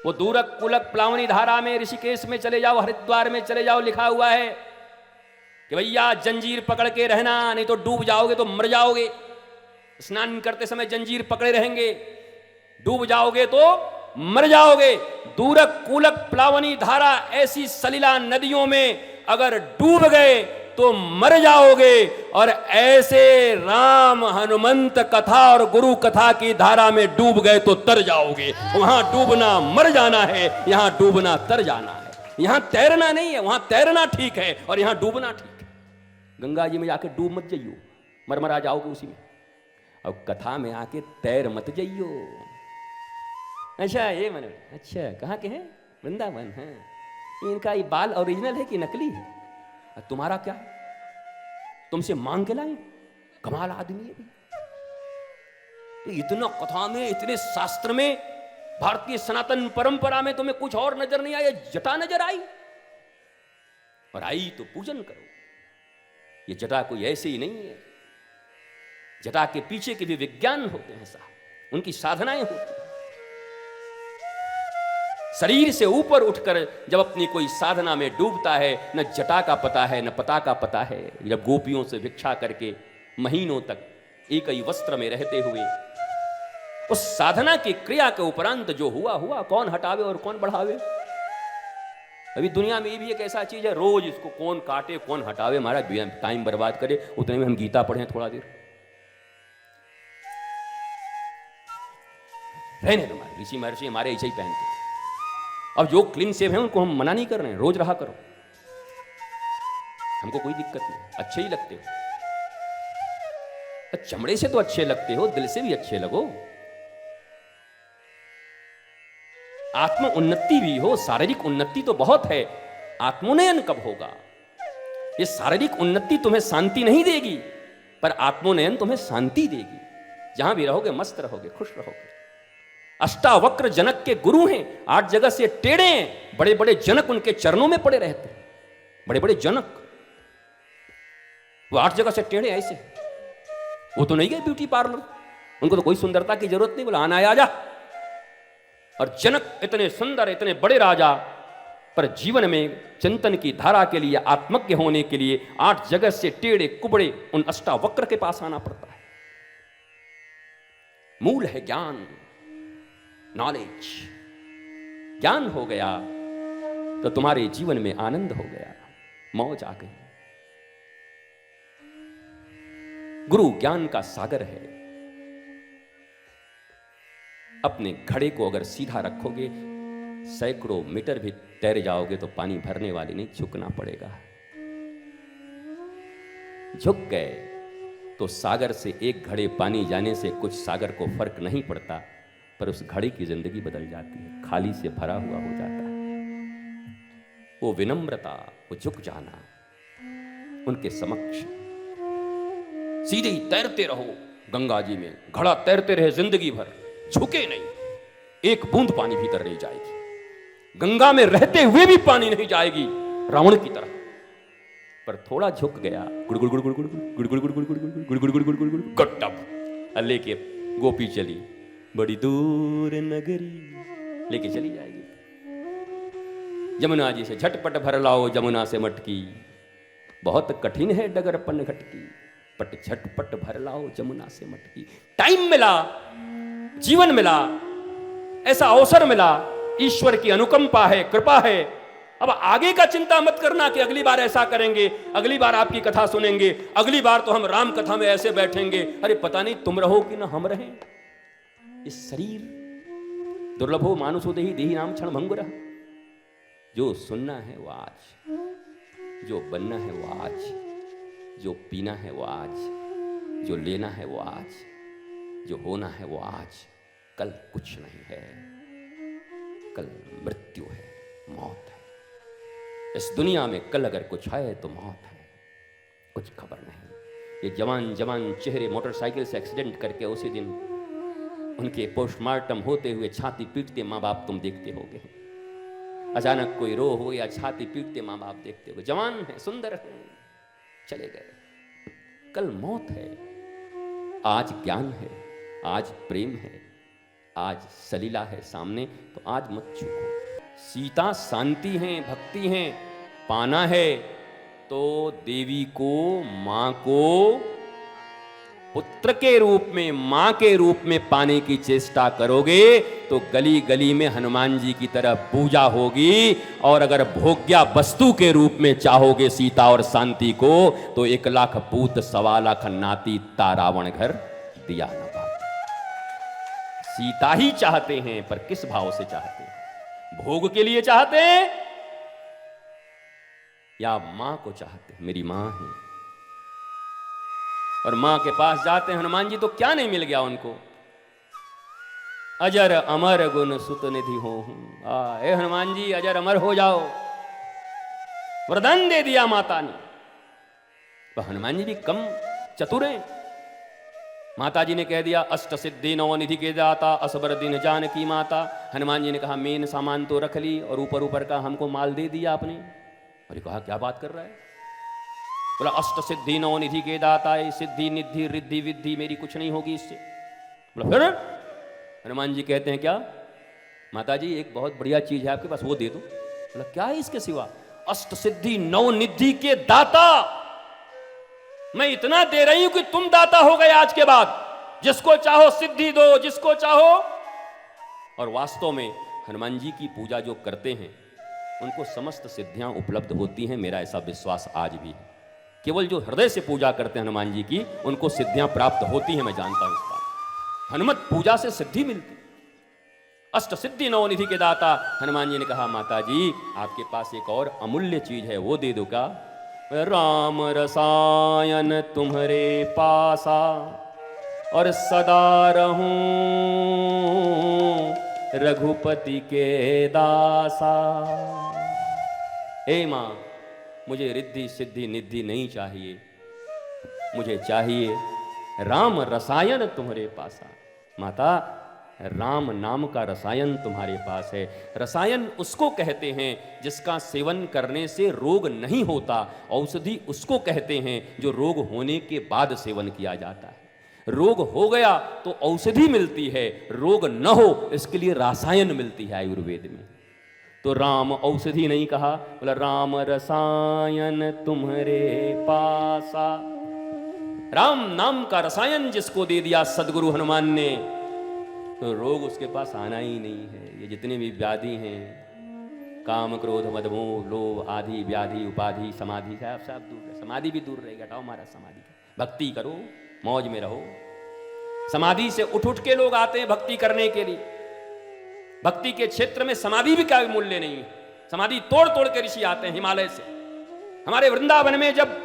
वो दूरक कुलक प्लावनी धारा में ऋषिकेश में चले जाओ, हरिद्वार में चले जाओ, लिखा हुआ है कि भैया जंजीर पकड़ के रहना, नहीं तो डूब जाओगे तो मर जाओगे। स्नान करते समय जंजीर पकड़े रहेंगे, डूब जाओगे तो मर जाओगे। दूरक कुलक प्लावनी धारा, ऐसी सलिला नदियों में अगर डूब गए तो मर जाओगे, और ऐसे राम हनुमंत कथा और गुरु कथा की धारा में डूब गए तो तर जाओगे। वहां डूबना मर जाना है, यहां डूबना तर जाना है। यहां तैरना नहीं है, वहां तैरना ठीक है और यहां डूबना ठीक है। गंगा जी में जाके डूब मत जाइयो, मरमरा जाओगे उसी में। और कथा में आके तैर मत जाइयो। अच्छा ये मन, अच्छा कहाँ के हैं? वृंदावन है। इनका ये बाल ओरिजिनल है कि नकली है? तुम्हारा क्या है? तुमसे मांग के लाए? कमाल आदमी है। इतना कथा में, इतने शास्त्र में, भारतीय सनातन परंपरा में तुम्हें कुछ और नजर नहीं आया, जटा नजर आई। और आई तो पूजन करो। ये जटा कोई ऐसे ही नहीं है। जटा के पीछे के भी विज्ञान होते हैं साहब, उनकी साधनाएं होती हैं। शरीर से ऊपर उठकर जब अपनी कोई साधना में डूबता है, न जटा का पता है न पता का पता है। जब गोपियों से भिक्षा करके महीनों तक एक ही वस्त्र में रहते हुए उस साधना की क्रिया के उपरांत जो हुआ हुआ, कौन हटावे और कौन बढ़ावे। अभी दुनिया में ये भी एक ऐसा चीज है, रोज इसको कौन काटे कौन हटावे, हमारा टाइम बर्बाद करे, उतने में हम गीता पढ़ें थोड़ा देर। रहने दो, ऋषि महर्षि हमारे ऐसे ही पहनते। अब जो क्लीन सेव है उनको हम मना नहीं कर रहे हैं, रोज रहा करो, हमको कोई दिक्कत नहीं, अच्छे ही लगते हो। चमड़े से तो अच्छे लगते हो, दिल से भी अच्छे लगो। आत्म उन्नति भी हो, शारीरिक उन्नति तो बहुत है, आत्मोन्नयन कब होगा? ये शारीरिक उन्नति तुम्हें शांति नहीं देगी, पर आत्मोन्नयन तुम्हें शांति देगी। जहां भी रहोगे मस्त रहोगे, खुश रहोगे। अष्टावक्र जनक के गुरु हैं, 8 जगह से टेढ़े हैं, बड़े बड़े जनक उनके चरणों में पड़े रहते हैं। बड़े बड़े जनक वो 8 जगह से टेढ़े ऐसे, वो तो नहीं गए ब्यूटी पार्लर, उनको तो कोई सुंदरता की जरूरत नहीं, बोला आना आ जा। और जनक इतने सुंदर, इतने बड़े राजा, पर जीवन में चिंतन की धारा के लिए, आत्मज्ञ होने के लिए 8 जगह से टेढ़े कुबड़े उन अष्टावक्र के पास आना पड़ता है। मूल है ज्ञान, नॉलेज। ज्ञान हो गया तो तुम्हारे जीवन में आनंद हो गया, मौज आ गई। गुरु ज्ञान का सागर है। अपने घड़े को अगर सीधा रखोगे, सैकड़ों मीटर भी तैर जाओगे तो पानी भरने वाली नहीं, झुकना पड़ेगा। झुक गए तो सागर से एक घड़े पानी जाने से कुछ सागर को फर्क नहीं पड़ता, पर उस घड़े की जिंदगी बदल जाती है, खाली से भरा हुआ हो जाता है। वो विनम्रता, वो झुक जाना उनके समक्ष। सीधे ही तैरते रहो गंगा जी में, घड़ा तैरते रहे जिंदगी भर, झुके नहीं, एक बूंद पानी भीतर नहीं जाएगी। गंगा में रहते हुए भी पानी नहीं जाएगी, रावण की तरह। पर थोड़ा झुक गया, गुड़गुड़ गुड़गुड़ गुड़गुड़ गुड़गुड़ गुड़गुड़ गुड़गुड़ गुड़गुड़ गुड़गुड़ गुड़गुड़ गट्टब लेके गोपी चली, बड़ी दूर नगरी लेके चली जाएगी। यमुना जी से झटपट भर लाओ जमुना से मटकी, बहुत कठिन है डगर पन घटकी, पट झटपट भर लाओ जमुना से मटकी। टाइम मिला, जीवन मिला, ऐसा अवसर मिला, ईश्वर की अनुकंपा है, कृपा है। अब आगे का चिंता मत करना कि अगली बार ऐसा करेंगे, अगली बार आपकी कथा सुनेंगे, अगली बार तो हम राम कथा में ऐसे बैठेंगे। अरे पता नहीं तुम रहो कि ना हम रहें। इस शरीर दुर्लभो मानुषो देहि देहि नाम क्षण भंगुरः। जो सुनना है वो आज, जो बनना है वो आज, जो पीना है वो आज, जो लेना है वो आज, जो होना है वो आज। कल कुछ नहीं है, कल मृत्यु है, मौत है। इस दुनिया में कल अगर कुछ है तो मौत है, कुछ खबर नहीं। ये जवान जवान चेहरे मोटरसाइकिल से एक्सीडेंट करके उसी दिन उनके पोस्टमार्टम होते हुए छाती पीटते माँ बाप तुम देखते होगे। अचानक कोई रो हो या छाती पीटते माँ बाप देखते हो। जवान है, सुंदर है, चले गए। कल मौत है, आज ज्ञान है, आज प्रेम है, आज सलीला है सामने, तो आज मत चूको। सीता शांति हैं, भक्ति हैं, पाना है तो देवी को, मां को पुत्र के रूप में, मां के रूप में पाने की चेष्टा करोगे तो गली गली में हनुमान जी की तरह पूजा होगी। और अगर भोग्या वस्तु के रूप में चाहोगे सीता और शांति को, तो 1 लाख पूत 1.25 लाख नाती तारावण घर दिया न बात। सीता ही चाहते हैं, पर किस भाव से चाहते हैं? भोग के लिए चाहते हैं या मां को चाहते हैं? मेरी मां है। और मां के पास जाते हैं हनुमान जी, तो क्या नहीं मिल गया उनको? अजर अमर गुण सुत निधि हो। हे हनुमान जी, अजर अमर हो जाओ, वरदान दे दिया माता ने। तो हनुमान जी भी कम चतुर हैं। माता जी ने कह दिया अष्ट सिद्धि 9 निधि के दाता, असबर दिन जानकी माता। हनुमान जी ने कहा मेन सामान तो रख ली और ऊपर ऊपर का हमको माल दे दिया आपने। और कहा क्या बात कर रहा है? बोला अष्ट सिद्धि 9 निधि के दाता है, सिद्धि निधि रिद्धि विद्धि मेरी कुछ नहीं होगी इससे। बोला फिर? हनुमान जी कहते हैं क्या? माता जी एक बहुत बढ़िया चीज है आपके पास, वो दे दो। बोला क्या है इसके सिवा? अष्ट सिद्धि 9 निधि के दाता। मैं इतना दे रही हूं कि तुम दाता हो गए आज के बाद, जिसको चाहो सिद्धि दो, जिसको चाहो। और वास्तव में हनुमान जी की पूजा जो करते हैं उनको समस्त सिद्धियां उपलब्ध होती हैं, मेरा ऐसा विश्वास आज भी है। केवल जो हृदय से पूजा करते हैं हनुमान जी की, उनको सिद्धियां प्राप्त होती हैं, मैं जानता हूं इस बात। हनुमत पूजा से सिद्धि मिलती। अष्ट सिद्धि 9 निधि के दाता। हनुमान जी ने कहा माता जी आपके पास एक और अमूल्य चीज है, वो दे दो का? राम रसायन तुम्हारे पासा और सदा रहूं रघुपति के दासा। हे मां, मुझे रिद्धि सिद्धि निधि नहीं चाहिए, मुझे चाहिए राम रसायन तुम्हारे पासा। माता, राम नाम का रसायन तुम्हारे पास है। रसायन उसको कहते हैं जिसका सेवन करने से रोग नहीं होता। औषधि उसको कहते हैं जो रोग होने के बाद सेवन किया जाता है। रोग हो गया तो औषधि मिलती है, रोग न हो इसके लिए रसायन मिलती है आयुर्वेद में। तो राम औषधि नहीं कहा, बोला राम रसायन तुम्हारे पासा। राम नाम का रसायन जिसको दे दिया सदगुरु हनुमान ने, तो रोग उसके पास आना ही नहीं है। ये जितने भी व्याधि हैं, काम क्रोध मद मोह लोभ आदि व्याधि उपाधि समाधि, सब दूर है। समाधि भी दूर रहेगा, हटाओ महाराज समाधि। भक्ति करो, मौज में रहो। समाधि से उठ उठ के लोग आते हैं भक्ति करने के लिए। भक्ति के क्षेत्र में समाधि भी का मूल्य नहीं है। समाधि तोड़ तोड़ के ऋषि आते हैं हिमालय से। हमारे वृंदावन में जब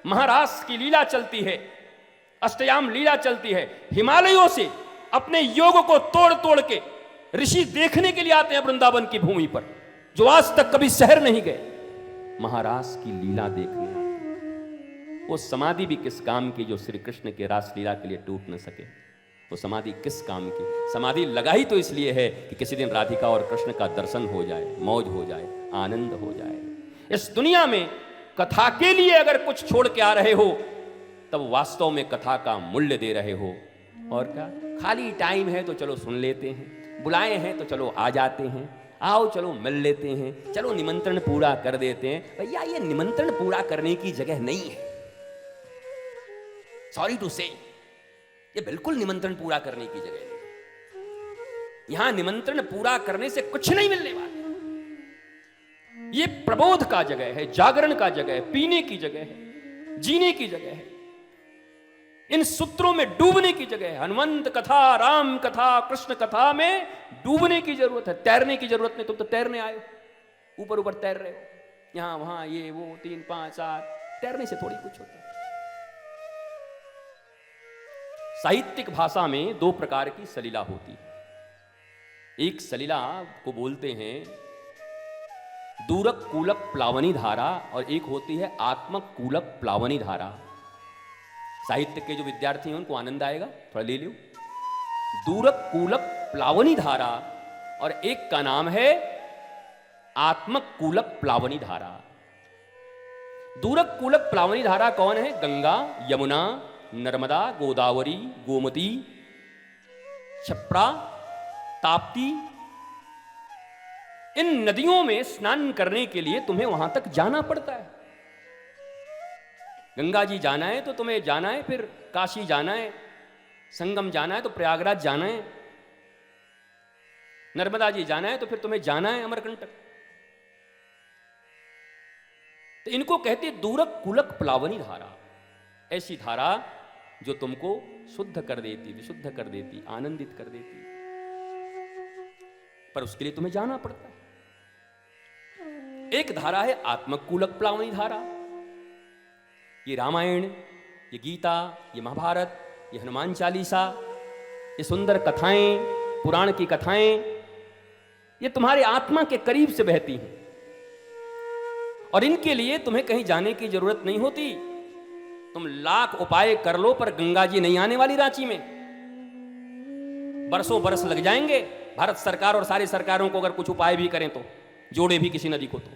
महारास की लीला चलती है, अष्टयाम लीला चलती है, हिमालयों से अपने योग को तोड़ तोड़ के ऋषि देखने के लिए आते हैं वृंदावन की भूमि पर, जो आज तक कभी शहर नहीं गए, महारास की लीला देखने आते हैं। वो समाधि भी किस काम की जो श्री कृष्ण के रास लीला के लिए टूट न सके। वो समाधि किस काम की? समाधि लगाई तो इसलिए है कि किसी दिन राधिका और कृष्ण का दर्शन हो जाए, मौज हो जाए, आनंद हो जाए। इस दुनिया में कथा के लिए अगर कुछ छोड़ के आ रहे हो, तब वास्तव में कथा का मूल्य दे रहे हो। और क्या, खाली टाइम है तो चलो सुन लेते हैं, बुलाए हैं तो चलो आ जाते हैं, आओ चलो मिल लेते हैं, चलो निमंत्रण पूरा कर देते हैं। भैया ये निमंत्रण पूरा करने की जगह नहीं है। सॉरी टू से, ये बिल्कुल निमंत्रण पूरा करने की जगह नहीं। यहां निमंत्रण पूरा करने से कुछ नहीं मिलने वाला। ये प्रबोध का जगह है, जागरण का जगह है, पीने की जगह है, जीने की जगह है, इन सूत्रों में डूबने की जगह है। हनुमंत कथा, राम कथा, कृष्ण कथा में डूबने की जरूरत है, तैरने की जरूरत नहीं। तुम तो तैरने आए हो, ऊपर ऊपर तैर रहे हो, यहां वहां ये वो 3 5 7, तैरने से थोड़ी कुछ होता है। साहित्यिक भाषा में 2 प्रकार की सलीला होती है। एक सलीला को बोलते हैं दूरक कूलक प्लावनी धारा, और एक होती है आत्मक कूलक प्लावनी धारा। साहित्य के जो विद्यार्थी हैं उनको आनंद आएगा, थोड़ा ले लो। दूरक कूलक प्लावनी धारा, और एक का नाम है आत्मक कूलक प्लावनी धारा। दूरक कूलक प्लावनी धारा कौन है? गंगा, यमुना, नर्मदा, गोदावरी, गोमती, क्षिप्रा, ताप्ती, इन नदियों में स्नान करने के लिए तुम्हें वहां तक जाना पड़ता है। गंगा जी जाना है तो तुम्हें जाना है, फिर काशी जाना है, संगम जाना है तो प्रयागराज जाना है, नर्मदा जी जाना है तो फिर तुम्हें जाना है अमरकंटक। तो इनको कहते दूरक कुलक प्लावनी धारा, ऐसी धारा जो तुमको शुद्ध कर देती, विशुद्ध कर देती, आनंदित कर देती, पर उसके लिए तुम्हें जाना पड़ता है। एक धारा है आत्मकूलक प्लावनी धारा। ये रामायण, ये गीता, ये महाभारत, ये हनुमान चालीसा, ये सुंदर कथाएं, पुराण की कथाएं, ये तुम्हारे आत्मा के करीब से बहती हैं और इनके लिए तुम्हें कहीं जाने की जरूरत नहीं होती। तुम लाख उपाय कर लो पर गंगा जी नहीं आने वाली रांची में। बरसों बरस लग जाएंगे, भारत सरकार और सारी सरकारों को अगर कुछ उपाय भी करें तो, जोड़े भी किसी नदी को तो।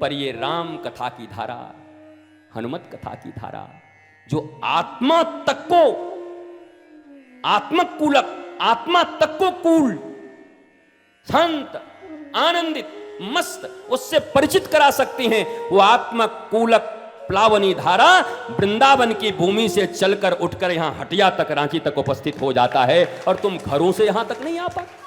पर ये राम कथा की धारा, हनुमत कथा की धारा, जो आत्मा तक को, आत्मकूलक, आत्मा तक को कूल, शांत, आनंदित, मस्त, उससे परिचित करा सकती हैं, वो आत्मकूलक प्लावनी धारा वृंदावन की भूमि से चलकर उठकर यहां हटिया तक, रांची तक उपस्थित हो जाता है और तुम घरों से यहां तक नहीं आ पाते।